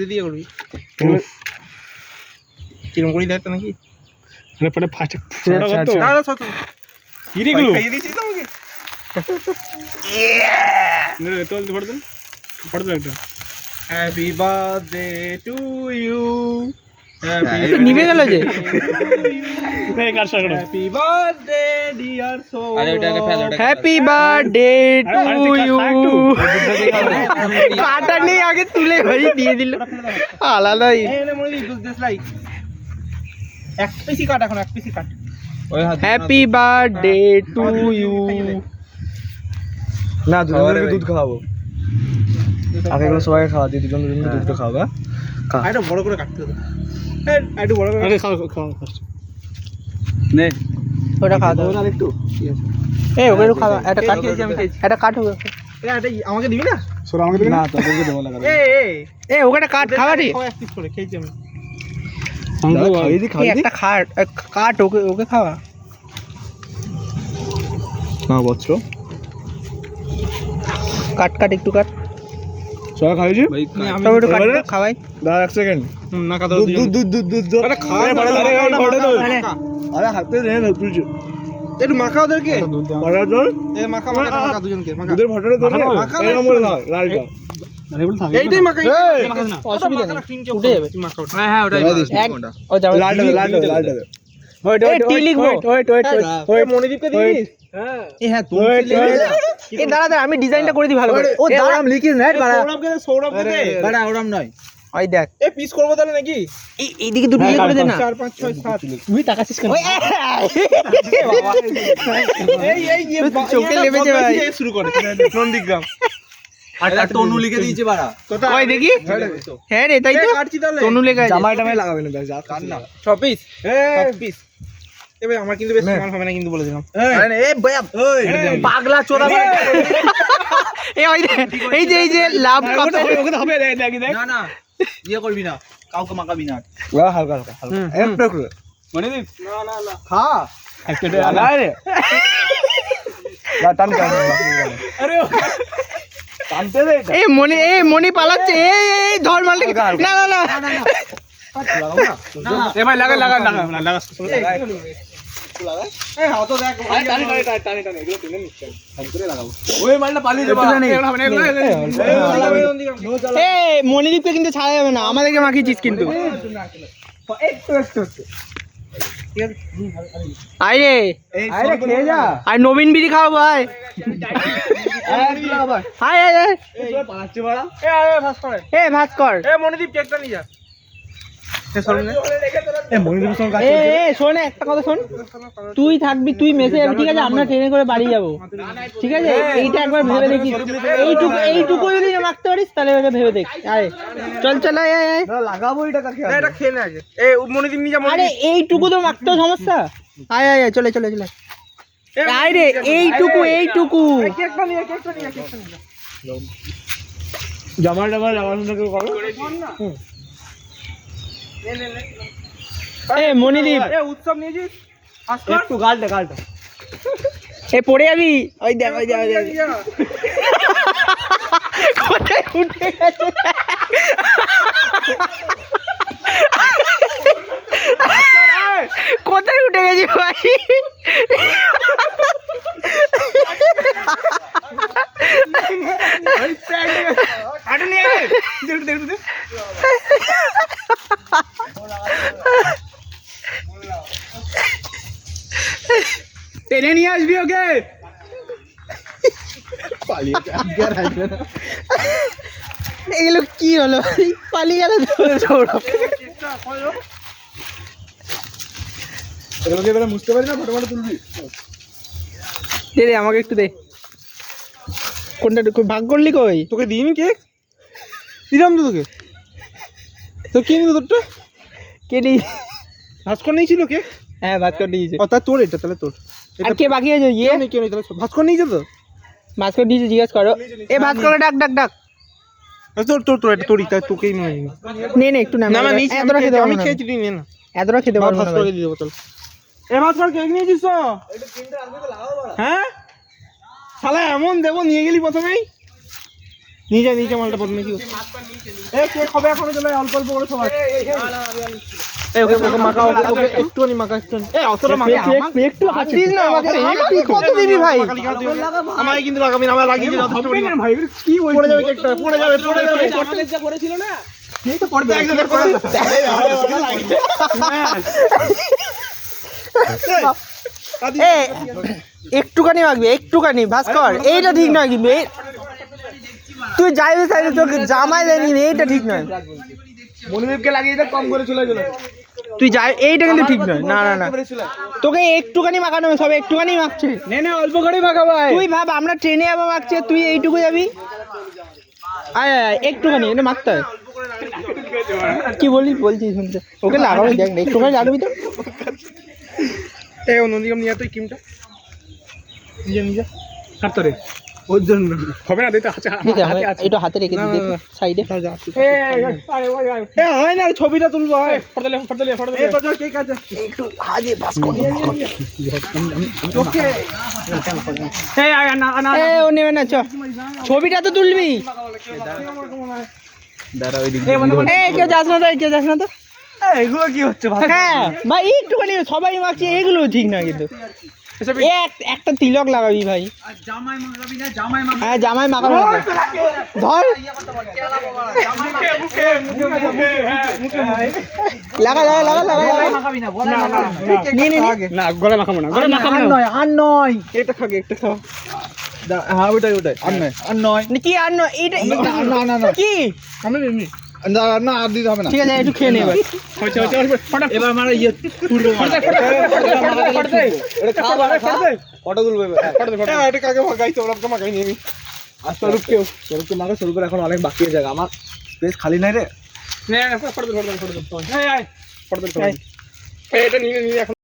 দিয়ে করবি কিরকম করি দেখ নাকি পরে ফার্স্ট ফটোটা করতো দাদা সত কি রে গুলো খাইয়ে দিছিস আমাকে নে তোল ফটো দে একটা হ্যাপি বার্থডে টু ইউ নিভে গেল যে নে কার সাথে হ্যাপি বার্থডে ডিয়ার সো আরে ওটাকে ফেল ওটা হ্যাপি বার্থডে টু ইউ কাটা নেই আগে তুলে ভাই দিয়ে দিল আলাদাই এনে মনে দিস দিস লাইক এক পিসি কাট এখন এক পিসি কাট ওই হাত হ্যাপি বার্থডে টু ইউ না দুজনকে দুধ খাওয়াবো আগে এগুলো সবাইকে খাওয়া দিই দুজনকে দুধটা খাওয়াবা আরে বড় করে কাটতে হবে একটু বড় করে আরে খাও ফার্স্ট নে ওটা খাওয়া দাও একটু এই ওকে একটু খাওয়া একটা কাট খেয়েছি আমি খেয়েছি একটা কাট হবে এটা আমাকে দিবি না সরো আমাকে দিবি না না তোদেরকে দেবো না এ ওকে একটা কাট খাওয়া রে খাওয়া এক পিস করে খেয়েছি আমি খাইয়ে দি এই একটা কাট ওকে ওকে খাওয়া না বচ্চ কাট কাট একটু কাট সবাই খাইয়েছি ভাই সব একটু কাট খাওয়াই দাঁড়া এক সেকেন্ড না কাদা দুধ আরে খাওয়া আরে হাতে দে না তুই একটু মাখা ওদেরকে পড়া জল এ মাখা মাখা মাখা দুজনকে মাখা দুধের ফটোটা তোলে মাখা এরকম করে দাও লালটা আরে বল থাকে এইটাই মাখা মাখা না অসুবিধা নেই উঠে যাবে মাখা ওটা হ্যাঁ হ্যাঁ ওটাই এক ও যাবে লালটা এই টি লিখবো ওই মনিদীপকে দিবি এই হ্যাঁ তুমি এই দাঁড়া আমি ডিজাইনটা করে দিই ভালো করে ও দাঁড়া লিখিস না সৌরভকে দে বাড়া ওরম নয় ওই দেখ এ পিস করবো তাহলে নাকি এইদিকে দুটো ইয়ে করে দে না 4 5 6 7 তুই তাকাচ্ছিস কেন এই চোখে লেবেছে ভাই শুরু করে নন্দীগ্রাম আর তনু লিখে দিয়েছে বাড়া ওই দেখি হ্যাঁ রে তাই তো কাটছি তাহলে তনু লেখা আছে জামাই টামাই লাগাবে না ব্যাস কার না 6 পিস পিস এবার আমার কিন্তু বেশ মাল হবে না কিন্তু বলে দিলাম আরে এ বয়া পাগলা চোদা এই যে লাভ কথা ওকে হবে দেখি দেখ না না ইয়ে করবি না কাউকে মাখাবি না হালকা একটু একটু মনে দিস খা একটা আরে টান আরে টানতে দে এই মনি পালাচ্ছে এই ধর মারলে না না না এ ভাই লাগা এই হাত তো দেখ টানি এগুলো টেনে নিচ্ছে ওই মালটা পালিয়ে যাবে এই মনিদীপকে কিন্তু ছাড়া যাবে না আমাদেরকে মাখিয়েছিস কিন্তু আরে আরে খেয়ে যা আর নবীন বিড়ি খাও ভাই হাই পালাচ্ছে বাড়া এ ভাস্কর এ মনিদীপ কেকটা নিয়ে যা মনিদীপ সঙ্গে কাজ এ শোন একটা কথা শোন তুই থাকবি তুই মেসে যাবি ঠিক আছে আমরা ট্রেনে করে বাড়ি যাবো ঠিক আছে এইটা একবার ভেবে দেখিস এইটুকু যদি মাখতে পারিস তাহলে ভেবে দেখ আরে চল আয় লাগাবো এটা কাকে এটা খেয়ে নে আগে এ মনিদীপ নিয়ে যা আরে এইটুকু তো মাখতেও সমস্যা আয় চলে আয় রে এইটুকু কেকটা নিয়ে জামা সুন্দর করে করো এ মনিদীপ এ উৎসব নিয়েছিস একটু গালটা এ পড়ে যাবি ওই দেখ কোথায় উঠে গেছে কোথায় উঠে গেছি ভাই টেনে নিয়ে আসবি ওকে এগুলো কি হলো পালিয়ে গেল সৌরভ এগুলোকে এবারে মুছতে পারি না ফটো তুলবি দে আমাকে একটু দে কোনটা ভাগ করলি কই তোকে দিইনি কেক দিলাম তো তোকে তো কি নিল তোরটা কে নি ভাস্কর নিয়েছিল কে হ্যাঁ ভাস্কর নিয়েছে ও তা তোর এটা তাহলে তোর আর কে বাকি আছে ইয়ে কেউ নেই তাহলে ভাস্কর নিয়েছে তো ভাস্কর নিয়েছে জিজ্ঞাসা করো এ ভাস্কর ডাক তোর এটা তোরই তাই তোকেই নিয়ে নে একটু না না নিয়েছি এতটা খেতে আমি পারবো না খেয়েছি তুই নে না এতটা খেতে পারবো না ভাস্করকে দিয়ে দেবো চল এ ভাস্কর কেক নিয়েছিস তো হ্যাঁ শালা এমন দেবো নিয়ে গেলি প্রথমেই নিচে মালটা প্রথমে কি এ কে খাবে এখনো চলে অল্প অল্প করে সবাই এই ওকে মাখা ওকে একটুখানি মাখা একটুখানি এই অতটা মাখা একটু হাতিস না আমাকে কত দিবি ভাই আমায় কিন্তু লাগাবি না, আমার লাগিয়ে দিও ধপ পড়ি ভাই কি বলছিস? পড়ে যাবে কেকটা পড়ে যাবে আমাদের যা করেছিল না এই তো পড়বে একদম পড়ে এ একটুখানি মাখবি একটুখানি ভাস্কর, এইটা ঠিক নয় কিন্তু তুই যাইবি তাই তোকে জামাই দেয়নি, এইটা ঠিক নয়। মনিদীপকে লাগিয়ে দে, কম করে চলে গেল। তুই যাই, এইটা কিন্তু ঠিক নয়। না না না, তোকে একটুখানি মাখানো হবে, সব একটুখানি মাখছে। নে অল্প করে মাখা ভাই। তুই ভাব আমরা ট্রেনে আবার মাখছে, তুই এইটুকু যাবি। আয় একটুখানি এটা মাখতে হয়। কি বলছিস শুনতে, ওকে লাগাবো দেখ না, একটুখানি রাখবি তো। এই নন্দীগম নিয়ে তুই কিমটা নিজে কাট তো রে ওর জন্য হবে না, দিতে আছে ঠিক আছে, এটা হাতে রেখে দিই সাইডে। আরে ওই এ হয় না, ছবিটা তুলবো হয়। ফটো দে এই তো যা কেক আছে একটু হাজে বাস করে ওকে। এই না এ ও নেবে না, চ ছবিটা তো তুলবি। এ কেউ যাস না তো, কেউ যাস না তো। এগুলো কি হচ্ছে ভাই? হ্যাঁ ভাই একটুখানি সবাই মাখছে, এগুলো ঠিক না কিন্তু। একটা তিলক লাগাবি ভাই। জামাই মাখাবি না, জামাই মাখাবি। হ্যাঁ জামাই মাখাবো না, ধর লাগা লাগা লাগা লাগা মাখাবি না, বল নিয়ে নে না গলা মাখাবো না, গলা মাখাবো না। আর নয়। এটা খাগে একটা খাও। হ্যাঁ ওটাই আর নয়। কি আর নয়, এটা না কি আমি এমনি না আর দিতে হবে না। ঠিক আছে একটু খেয়ে নে এবার। এবার মানে ইয়ে তুলবো ফটো তুলবে এটা কাকে মাখাই, তোমরা মাখাই নিয়ে আর স্বরূপকে মাকে স্বরূপের এখন অনেক বাকি আছে, আমার স্পেস খালি নাই রে। নে ফটো দে। এই এটা নিয়ে এখন